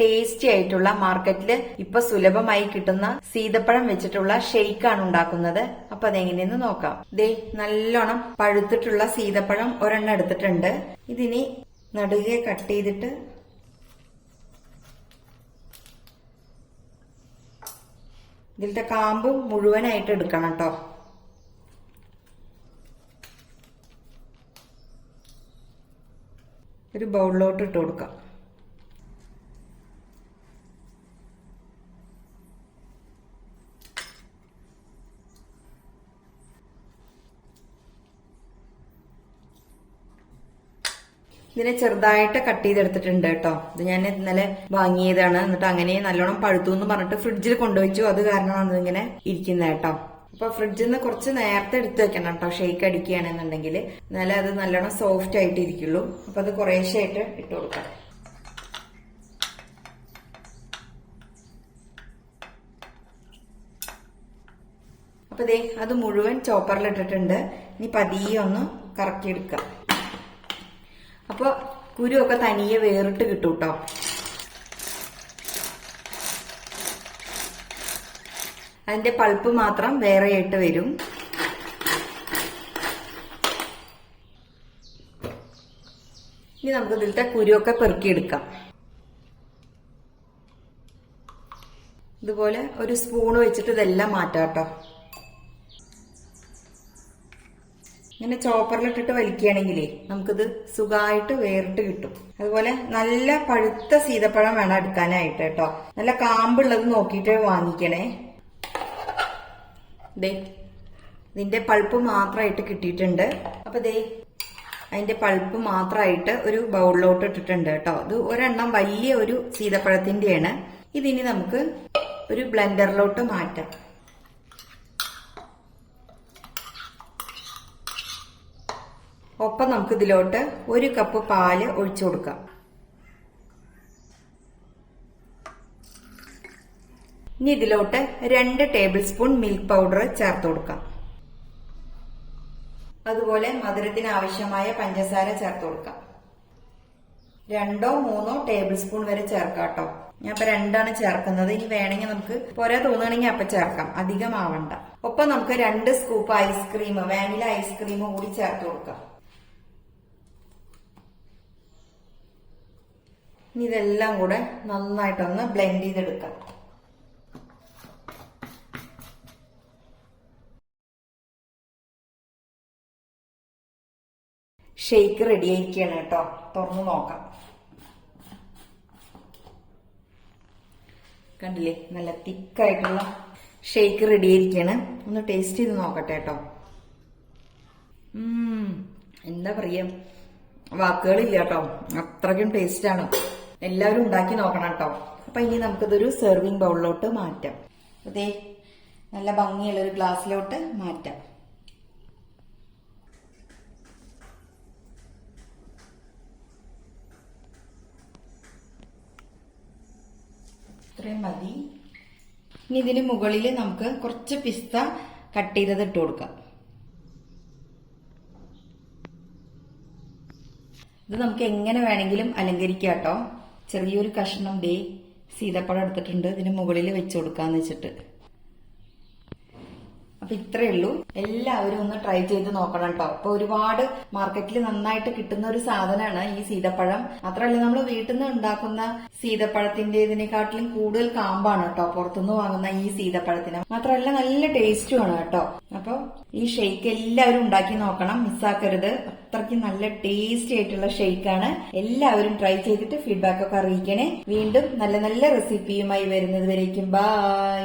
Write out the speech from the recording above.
Tasty ആയിട്ടുള്ള മാർക്കറ്റില് ഇപ്പൊ സുലഭമായി കിട്ടുന്ന സീതപ്പഴം വെച്ചിട്ടുള്ള ഷെയ്ക്കാണ് ഉണ്ടാക്കുന്നത്. അപ്പൊ അതെങ്ങനെയെന്ന് നോക്കാം. ദേ നല്ലോണം പഴുത്തിട്ടുള്ള സീതപ്പഴം ഒരെണ്ണം എടുത്തിട്ടുണ്ട്. ഇതിനി നടുകെ കട്ട് ചെയ്തിട്ട് ഇതിലത്തെ കാമ്പ് മുഴുവനായിട്ട് എടുക്കണം കേട്ടോ. ഒരു ബൗളിലോട്ട് ഇട്ട് കൊടുക്കാം. ഇതിനെ ചെറുതായിട്ട് കട്ട് ചെയ്തെടുത്തിട്ടുണ്ട് കേട്ടോ. ഇത് ഞാൻ ഇന്നലെ വാങ്ങിയതാണ്. എന്നിട്ട് അങ്ങനെ നല്ലോണം പഴുത്തു എന്ന് പറഞ്ഞിട്ട് ഫ്രിഡ്ജിൽ കൊണ്ടുവച്ചു. അത് കാരണമാണ് ഇതിങ്ങനെ ഇരിക്കുന്നത് കേട്ടോ. അപ്പൊ ഫ്രിഡ്ജിൽ നിന്ന് കുറച്ച് നേരത്തെ എടുത്ത് വെക്കണം കേട്ടോ ഷെയ്ക്ക് അടിക്കുകയാണെന്നുണ്ടെങ്കിൽ. എന്നാലേ അത് നല്ലോണം സോഫ്റ്റ് ആയിട്ട് ഇരിക്കുള്ളൂ. അപ്പൊ അത് കുറേശ്ശായിട്ട് ഇട്ട് കൊടുക്കാം. അപ്പൊ ദേ അത് മുഴുവൻ ചോപ്പറിലിട്ടിട്ടുണ്ട്. ഇനി പതിയെ ഒന്ന് കറക്കിയെടുക്കാം. അപ്പൊ കുരുവൊക്കെ തനിയെ വേറിട്ട് കിട്ടും കേട്ടോ. അതിന്റെ പൾപ്പ് മാത്രം വേറെ ആയിട്ട് വരും. ഇനി നമുക്ക് ഇതിലത്തെ കുരുവൊക്കെ പെറുക്കിയെടുക്കാം. ഇതുപോലെ ഒരു സ്പൂണ് വെച്ചിട്ട് ഇതെല്ലാം മാറ്റാം കേട്ടോ. ഇങ്ങനെ ചോപ്പറിലിട്ടിട്ട് വലിക്കുകയാണെങ്കിലേ നമുക്കിത് സുഖമായിട്ട് വേറിട്ട് കിട്ടും. അതുപോലെ നല്ല പഴുത്ത സീതപ്പഴം വേണം എടുക്കാനായിട്ട് കേട്ടോ. നല്ല കാമ്പുള്ളത് നോക്കിയിട്ട് വാങ്ങിക്കണേ. ദേ ഇതിന്റെ പൾപ്പ് മാത്രമായിട്ട് കിട്ടിയിട്ടുണ്ട്. അപ്പൊ ദേ അതിന്റെ പൾപ്പ് മാത്രമായിട്ട് ഒരു ബൗളിലോട്ട് ഇട്ടിട്ടുണ്ട് കേട്ടോ. ഇത് ഒരെണ്ണം വലിയ ഒരു സീതപ്പഴത്തിന്റെയാണ്. ഇതിനി നമുക്ക് ഒരു ബ്ലെൻഡറിലോട്ട് മാറ്റാം. ഒപ്പം നമുക്ക് ഇതിലോട്ട് 1 കപ്പ് പാല് ഒഴിച്ചു കൊടുക്കാം. ഇനി ഇതിലോട്ട് 2 ടേബിൾ സ്പൂൺ മിൽക്ക് പൗഡർ ചേർത്ത് കൊടുക്കാം. അതുപോലെ മധുരത്തിന് ആവശ്യമായ പഞ്ചസാര ചേർത്ത് കൊടുക്കാം. 2 or 3 ടേബിൾ സ്പൂൺ വരെ ചേർക്കാം കേട്ടോ. ഞാൻ ഇപ്പൊ 2 ചേർക്കുന്നത്. ഇനി വേണമെങ്കിൽ നമുക്ക് പോരാ തോന്നുകയാണെങ്കിൽ അപ്പൊ ചേർക്കാം, അധികം ആവണ്ട. ഒപ്പം നമുക്ക് 2 സ്കൂപ്പ് ഐസ്ക്രീം, വാനില ഐസ്ക്രീം കൂടി ചേർത്ത് കൊടുക്കാം. ഇനി ഇതെല്ലാം കൂടെ നന്നായിട്ടൊന്ന് ബ്ലെൻഡ് ചെയ്തെടുക്കാം. ഷെയ്ക്ക് റെഡി ആയിരിക്കുകയാണ് കേട്ടോ. തുറന്നു നോക്കാം. കണ്ടില്ലേ, നല്ല തിക്കായിട്ടുള്ള ഷെയ്ക്ക് റെഡി ആയിരിക്കുകയാണ്. ഒന്ന് ടേസ്റ്റ് ചെയ്ത് നോക്കട്ടെ കേട്ടോ. എന്താ പറയാ, വാക്കുകളില്ല കേട്ടോ, അത്രയ്ക്കും ടേസ്റ്റാണ്. എല്ലാവരും ഉണ്ടാക്കി നോക്കണം കേട്ടോ. അപ്പൊ ഇനി നമുക്കിതൊരു സെർവിങ് ബൗളിലോട്ട് മാറ്റാം. അതേ നല്ല ഭംഗിയുള്ള ഒരു ഗ്ലാസ്സിലോട്ട് മാറ്റാം. ഇത്രയും മതി. ഇനി ഇതിന് മുകളിൽ നമുക്ക് കുറച്ച് പിസ്ത കട്ട് ചെയ്തത് ഇട്ട് കൊടുക്കാം. ഇത് നമുക്ക് എങ്ങനെ വേണമെങ്കിലും അലങ്കരിക്കാം കേട്ടോ. ചെറിയൊരു കഷ്ണം ദേ സീതപ്പഴം എടുത്തിട്ടുണ്ട്. ഇതിന് മുകളിൽ വെച്ച് കൊടുക്കാന്ന് വെച്ചിട്ട്. അപ്പൊ ഇത്രയേ ഉള്ളൂ. എല്ലാവരും ഒന്ന് ട്രൈ ചെയ്ത് നോക്കണം കേട്ടോ. അപ്പൊ ഒരുപാട് മാർക്കറ്റിൽ നന്നായിട്ട് കിട്ടുന്ന ഒരു സാധനമാണ് ഈ സീതപ്പഴം. മാത്രമല്ല നമ്മൾ വീട്ടിൽ നിന്ന് ഉണ്ടാക്കുന്ന സീതപ്പഴത്തിന്റെ ഇതിനെക്കാട്ടിലും കൂടുതൽ കാമ്പാണ് കേട്ടോ പുറത്തുനിന്ന് വാങ്ങുന്ന ഈ സീതപ്പഴത്തിന്. മാത്രമല്ല നല്ല ടേസ്റ്റുമാണ് കേട്ടോ. അപ്പൊ ഈ ഷെയ്ക്ക് എല്ലാവരും ഉണ്ടാക്കി നോക്കണം, മിസ്സാക്കരുത്. അത്രയ്ക്ക് നല്ല ടേസ്റ്റി ആയിട്ടുള്ള ഷെയ്ക്കാണ്. എല്ലാവരും ട്രൈ ചെയ്തിട്ട് ഫീഡ്ബാക്ക് ഒക്കെ അറിയിക്കണേ. വീണ്ടും നല്ല നല്ല റെസിപ്പിയുമായി വരുന്നത് വരേക്കും ബൈ.